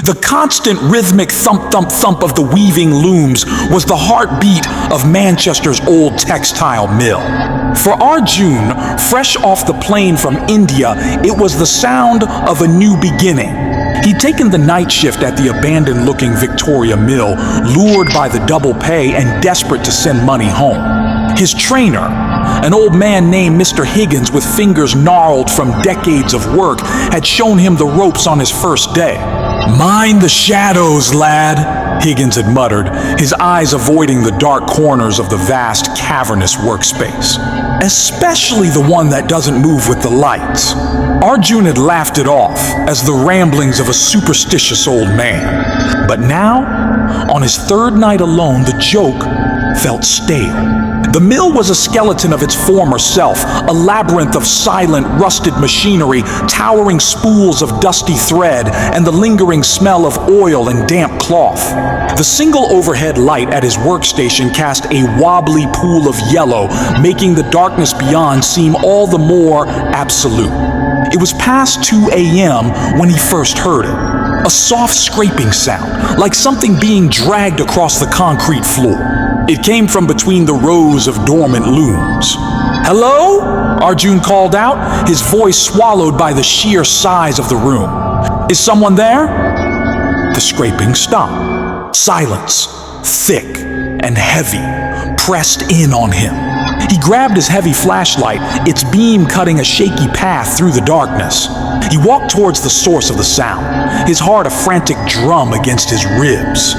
The constant rhythmic thump-thump-thump of the weaving looms was the heartbeat of Manchester's old textile mill. For Arjun, fresh off the plane from India, it was the sound of a new beginning. He'd taken the night shift at the abandoned-looking Victoria Mill, lured by the double pay and desperate to send money home. His trainer, an old man named Mr. Higgins with fingers gnarled from decades of work, had shown him the ropes on his first day. "Mind the shadows, lad," Higgins had muttered, his eyes avoiding the dark corners of the vast, cavernous workspace. "Especially the one that doesn't move with the lights." Arjun had laughed it off as the ramblings of a superstitious old man. But now, on his third night alone, the joke felt stale. The mill was a skeleton of its former self, a labyrinth of silent, rusted machinery, towering spools of dusty thread, and the lingering smell of oil and damp cloth. The single overhead light at his workstation cast a wobbly pool of yellow, making the darkness beyond seem all the more absolute. It was past 2 a.m. when he first heard it. A soft scraping sound, like something being dragged across the concrete floor. It came from between the rows of dormant looms. "Hello?" Arjun called out, his voice swallowed by the sheer size of the room. "Is someone there?" The scraping stopped. Silence, thick and heavy, pressed in on him. He grabbed his heavy flashlight, its beam cutting a shaky path through the darkness. He walked towards the source of the sound, his heart a frantic drum against his ribs.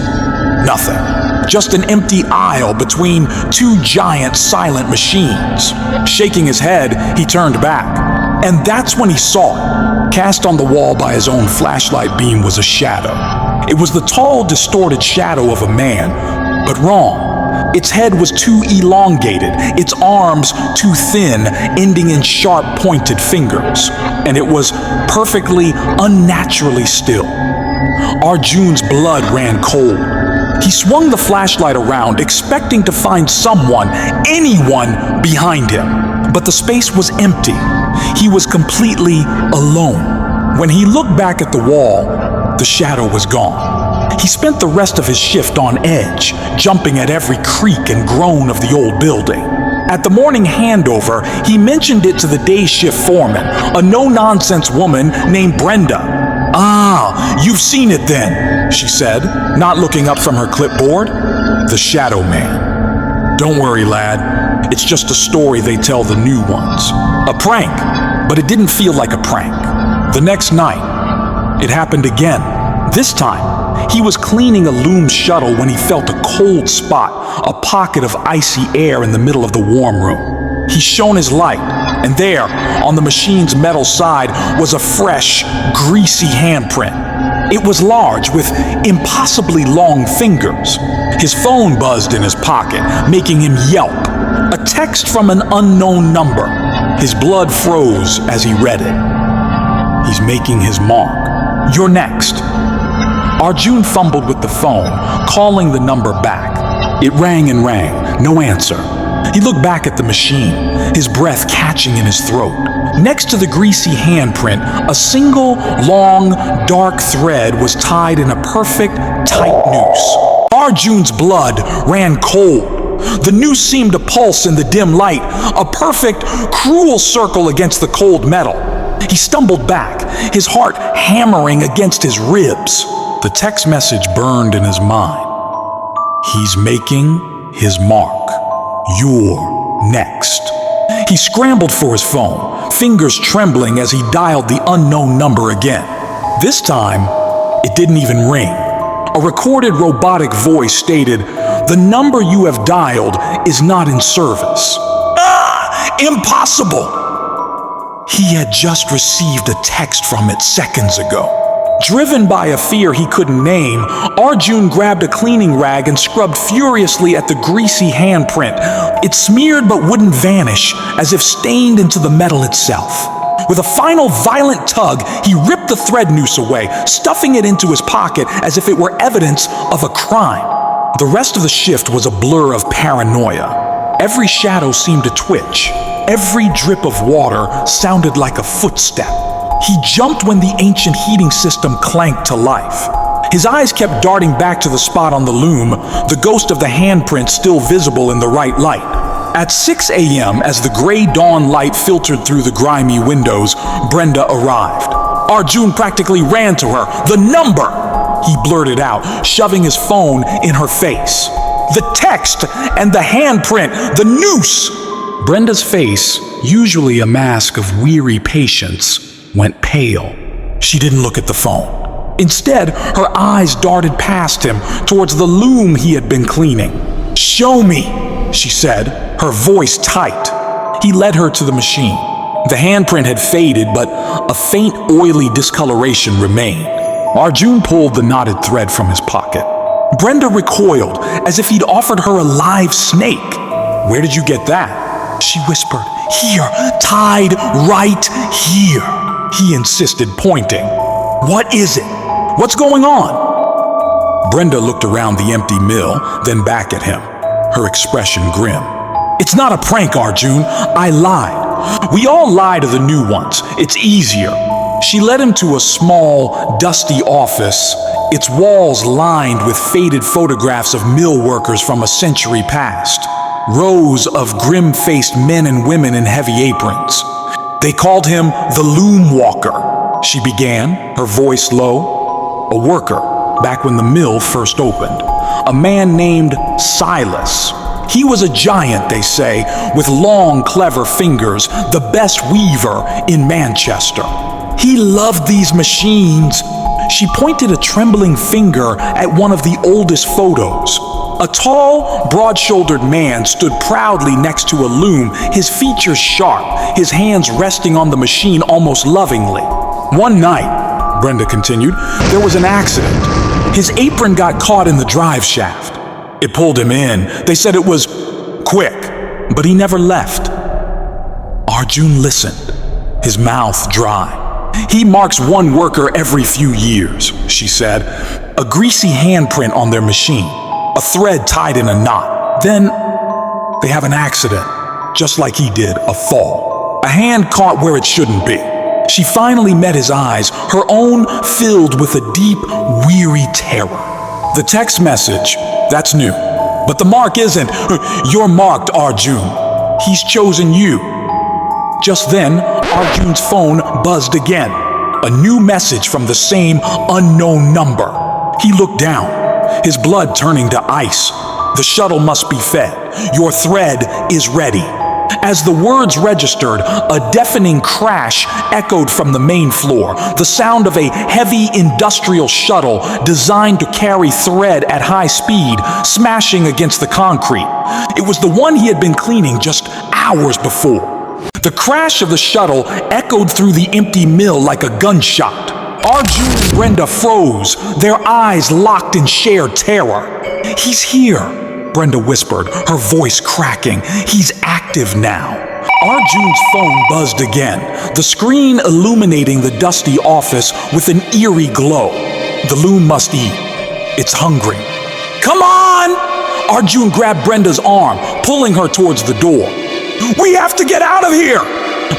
Nothing. Just an empty aisle between two giant silent machines. Shaking his head, he turned back. And that's when he saw it. Cast on the wall by his own flashlight beam was a shadow. It was the tall, distorted shadow of a man, but wrong. Its head was too elongated, its arms too thin, ending in sharp, pointed fingers. And it was perfectly, unnaturally still. Arjun's blood ran cold. He swung the flashlight around, expecting to find someone, anyone, behind him. But the space was empty. He was completely alone. When he looked back at the wall, the shadow was gone. He spent the rest of his shift on edge, jumping at every creak and groan of the old building. At the morning handover, he mentioned it to the day shift foreman, a no-nonsense woman named Brenda. "Ah, you've seen it then," she said, not looking up from her clipboard. "The Shadow Man. Don't worry, lad. It's just a story they tell the new ones. A prank, but it didn't feel like a prank." The next night, it happened again. This time, he was cleaning a Loom shuttle when he felt a cold spot, a pocket of icy air in the middle of the warm room. He shone his light, and there, on the machine's metal side, was a fresh, greasy handprint. It was large, with impossibly long fingers. His phone buzzed in his pocket, making him yelp. A text from an unknown number. His blood froze as he read it. "He's making his mark. You're next." Arjun fumbled with the phone, calling the number back. It rang and rang, no answer. He looked back at the machine, his breath catching in his throat. Next to the greasy handprint, a single, long, dark thread was tied in a perfect, tight noose. Arjun's blood ran cold. The noose seemed to pulse in the dim light, a perfect, cruel circle against the cold metal. He stumbled back, his heart hammering against his ribs. The text message burned in his mind. "He's making his mark. You're next." He scrambled for his phone, fingers trembling as he dialed the unknown number again. This time, it didn't even ring. A recorded robotic voice stated, "The number you have dialed is not in service." "Ah! Impossible!" He had just received a text from it seconds ago. Driven by a fear he couldn't name, Arjun grabbed a cleaning rag and scrubbed furiously at the greasy handprint. It smeared but wouldn't vanish, as if stained into the metal itself. With a final violent tug, he ripped the thread noose away, stuffing it into his pocket as if it were evidence of a crime. The rest of the shift was a blur of paranoia. Every shadow seemed to twitch. Every drip of water sounded like a footstep. He jumped when the ancient heating system clanked to life. His eyes kept darting back to the spot on the loom, the ghost of the handprint still visible in the right light. At 6 a.m., as the gray dawn light filtered through the grimy windows, Brenda arrived. Arjun practically ran to her. "The number!" he blurted out, shoving his phone in her face. "The text and the handprint, the noose!" Brenda's face, usually a mask of weary patience, went pale. She didn't look at the phone. Instead, her eyes darted past him towards the loom he had been cleaning. "Show me," she said, her voice tight. He led her to the machine. The handprint had faded, but a faint oily discoloration remained. Arjun pulled the knotted thread from his pocket. Brenda recoiled, as if he'd offered her a live snake. "Where did you get that?" she whispered. "Here, tied right here," he insisted, pointing. "What is it? What's going on?" Brenda looked around the empty mill, then back at him, her expression grim. "It's not a prank, Arjun. I lied. We all lie to the new ones. It's easier." She led him to a small, dusty office, its walls lined with faded photographs of mill workers from a century past. Rows of grim-faced men and women in heavy aprons. "They called him the Loom Walker," she began, her voice low. "A worker, back when the mill first opened. A man named Silas. He was a giant, they say, with long, clever fingers, the best weaver in Manchester. He loved these machines." She pointed a trembling finger at one of the oldest photos. A tall, broad-shouldered man stood proudly next to a loom, his features sharp, his hands resting on the machine almost lovingly. "One night," Brenda continued, "there was an accident. His apron got caught in the drive shaft. It pulled him in. They said it was quick, but he never left." Arjun listened, his mouth dry. "He marks one worker every few years," she said. "A greasy handprint on their machine, a thread tied in a knot. Then they have an accident, just like he did, a fall. A hand caught where it shouldn't be." She finally met his eyes, her own filled with a deep, weary terror. "The text message, that's new. But the mark isn't. You're marked, Arjun. He's chosen you." Just then, Arjun's phone buzzed again. A new message from the same unknown number. He looked down, his blood turning to ice. "The shuttle must be fed. Your thread is ready." As the words registered, a deafening crash echoed from the main floor, the sound of a heavy industrial shuttle designed to carry thread at high speed, smashing against the concrete. It was the one he had been cleaning just hours before. The crash of the shuttle echoed through the empty mill like a gunshot. Arjun and Brenda froze, their eyes locked in shared terror. "He's here," Brenda whispered, her voice cracking. "He's active now." Arjun's phone buzzed again, the screen illuminating the dusty office with an eerie glow. The loom must eat. It's hungry. "Come on!" Arjun grabbed Brenda's arm, pulling her towards the door. "We have to get out of here!"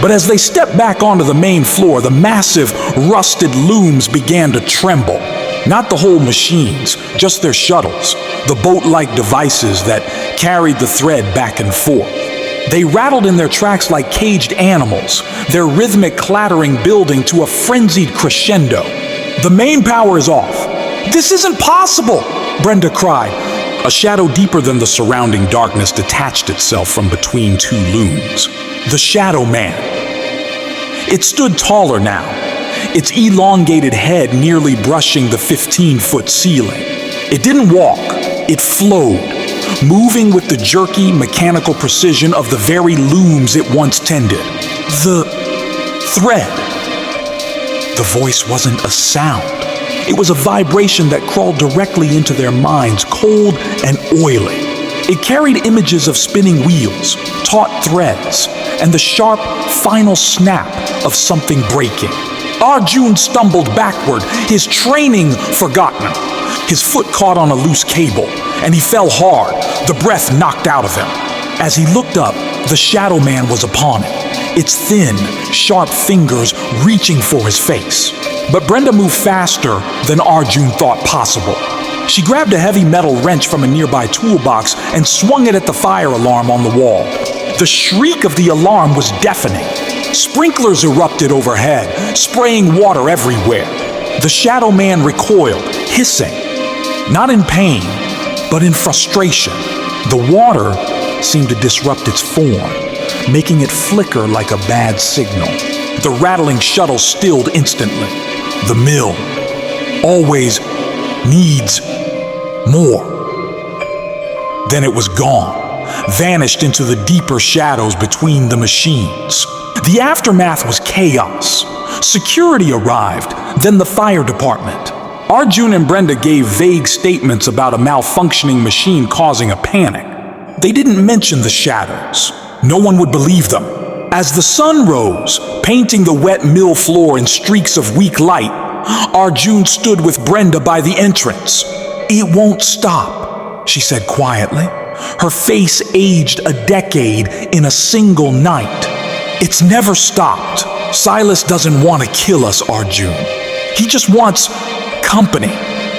But as they stepped back onto the main floor, the massive, rusted looms began to tremble. Not the whole machines, just their shuttles, the boat-like devices that carried the thread back and forth. They rattled in their tracks like caged animals, their rhythmic clattering building to a frenzied crescendo. "The main power is off. This isn't possible!" Brenda cried. A shadow deeper than the surrounding darkness detached itself from between two looms. The Shadow Man. It stood taller now, its elongated head nearly brushing the 15-foot ceiling. It didn't walk, it flowed, moving with the jerky, mechanical precision of the very looms it once tended. "The thread." The voice wasn't a sound. It was a vibration that crawled directly into their minds, cold and oily. It carried images of spinning wheels, taut threads, and the sharp, final snap of something breaking. Arjun stumbled backward, his training forgotten. His foot caught on a loose cable, and he fell hard, the breath knocked out of him. As he looked up, the Shadow Man was upon him. its thin, sharp fingers reaching for his face. But Brenda moved faster than Arjun thought possible. She grabbed a heavy metal wrench from a nearby toolbox and swung it at the fire alarm on the wall. The shriek of the alarm was deafening. Sprinklers erupted overhead, spraying water everywhere. The Shadow Man recoiled, hissing, not in pain, but in frustration. The water seemed to disrupt its form, making it flicker like a bad signal. The rattling shuttle stilled instantly. The mill always needs more. Then it was gone, vanished into the deeper shadows between the machines. The aftermath was chaos. Security arrived, then the fire department. Arjun and Brenda gave vague statements about a malfunctioning machine causing a panic. They didn't mention the shadows. No one would believe them. As the sun rose, painting the wet mill floor in streaks of weak light, Arjun stood with Brenda by the entrance. "It won't stop," she said quietly. Her face aged a decade in a single night. "It's never stopped. Silas doesn't want to kill us, Arjun. He just wants company.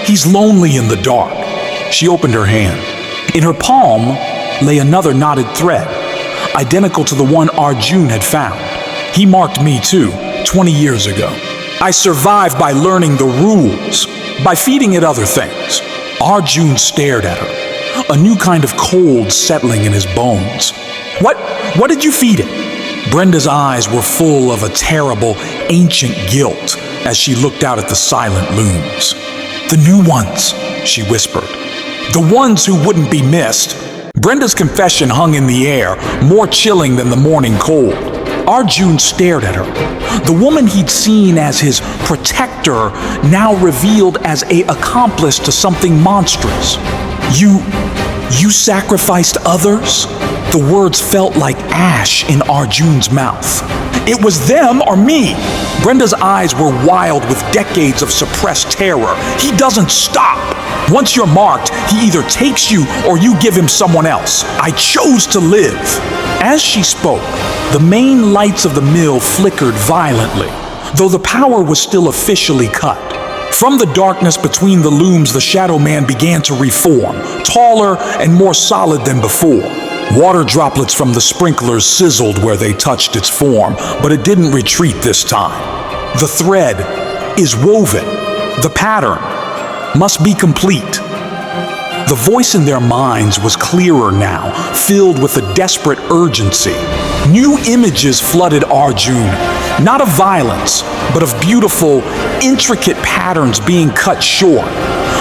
He's lonely in the dark." She opened her hand. In her palm lay another knotted thread, identical to the one Arjun had found. He marked me too, 20 years ago. I survived by learning the rules, by feeding it other things. Arjun stared at her, a new kind of cold settling in his bones. What did you feed it?" Brenda's eyes were full of a terrible, ancient guilt as she looked out at the silent looms. "The new ones," she whispered. "The ones who wouldn't be missed." Brenda's confession hung in the air, more chilling than the morning cold. Arjun stared at her. The woman he'd seen as his protector now revealed as an accomplice to something monstrous. You sacrificed others?" The words felt like ash in Arjun's mouth. It was them or me. Brenda's eyes were wild with decades of suppressed terror. "He doesn't stop. Once you're marked, he either takes you or you give him someone else. I chose to live." As she spoke, the main lights of the mill flickered violently, though the power was still officially cut. From the darkness between the looms, the Shadow Man began to reform, taller and more solid than before. Water droplets from the sprinklers sizzled where they touched its form, but it didn't retreat this time. The thread is woven. The pattern must be complete. The voice in their minds was clearer now, filled with a desperate urgency. New images flooded Arjun, not of violence, but of beautiful, intricate patterns being cut short,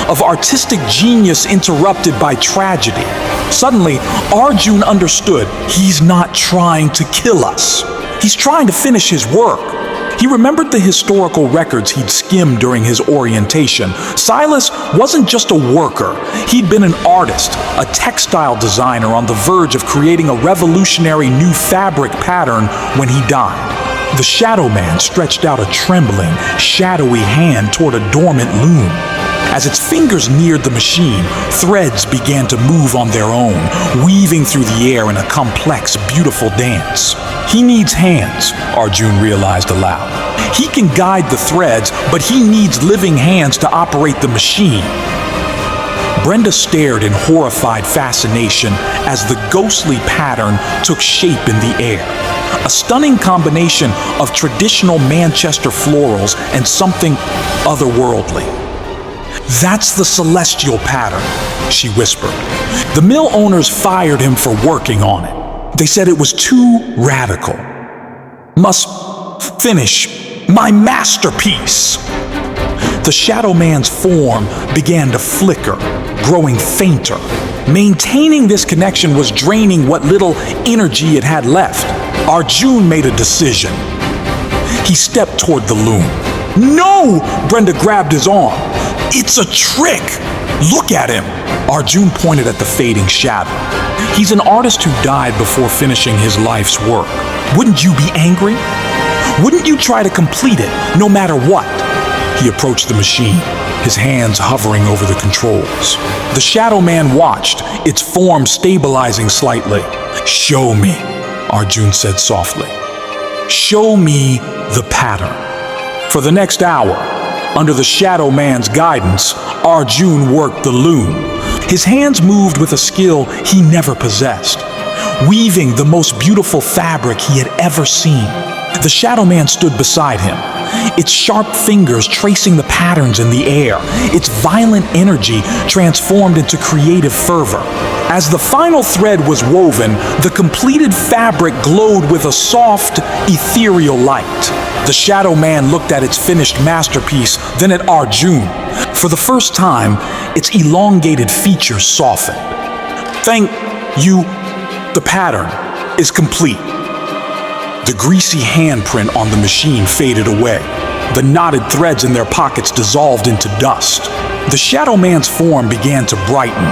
of artistic genius interrupted by tragedy. Suddenly, Arjun understood he's not trying to kill us. He's trying to finish his work. He remembered the historical records he'd skimmed during his orientation. Silas wasn't just a worker. He'd been an artist, a textile designer on the verge of creating a revolutionary new fabric pattern when he died. The Shadow Man stretched out a trembling, shadowy hand toward a dormant loom. As its fingers neared the machine, threads began to move on their own, weaving through the air in a complex, beautiful dance. He needs hands, Arjun realized aloud. He can guide the threads, but he needs living hands to operate the machine. Brenda stared in horrified fascination as the ghostly pattern took shape in the air. A stunning combination of traditional Manchester florals and something otherworldly. "That's the celestial pattern," she whispered. The mill owners fired him for working on it. They said it was too radical. "Must finish my masterpiece." The Shadow Man's form began to flicker, growing fainter. Maintaining this connection was draining what little energy it had left. Arjun made a decision. He stepped toward the loom. "No!" Brenda grabbed his arm. "It's a trick! Look at him!" Arjun pointed at the fading shadow. "He's an artist who died before finishing his life's work. Wouldn't you be angry? Wouldn't you try to complete it, no matter what?" He approached the machine, his hands hovering over the controls. The Shadow Man watched, its form stabilizing slightly. "Show me," Arjun said softly. "Show me the pattern." For the next hour, under the Shadow Man's guidance, Arjun worked the loom. His hands moved with a skill he never possessed, weaving the most beautiful fabric he had ever seen. The Shadow Man stood beside him, its sharp fingers tracing the patterns in the air, its violent energy transformed into creative fervor. As the final thread was woven, the completed fabric glowed with a soft, ethereal light. The Shadow Man looked at its finished masterpiece, then at Arjun. For the first time, its elongated features softened. "Thank you. The pattern is complete." The greasy handprint on the machine faded away. The knotted threads in their pockets dissolved into dust. The Shadow Man's form began to brighten,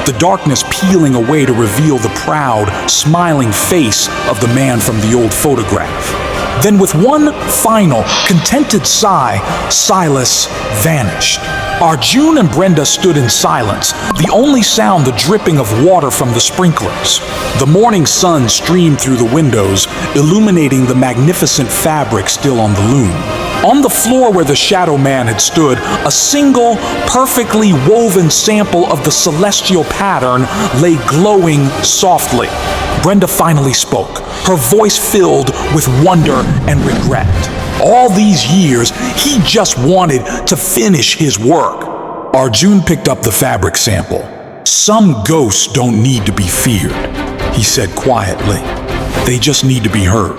the darkness peeling away to reveal the proud, smiling face of the man from the old photograph. Then with one final, contented sigh, Silas vanished. Arjun and Brenda stood in silence, the only sound the dripping of water from the sprinklers. The morning sun streamed through the windows, illuminating the magnificent fabric still on the loom. On the floor where the Shadow Man had stood, a single, perfectly woven sample of the celestial pattern lay glowing softly. Brenda finally spoke, her voice filled with wonder and regret. All these years, he just wanted to finish his work. Arjun picked up the fabric sample. "Some ghosts don't need to be feared," he said quietly. "They just need to be heard."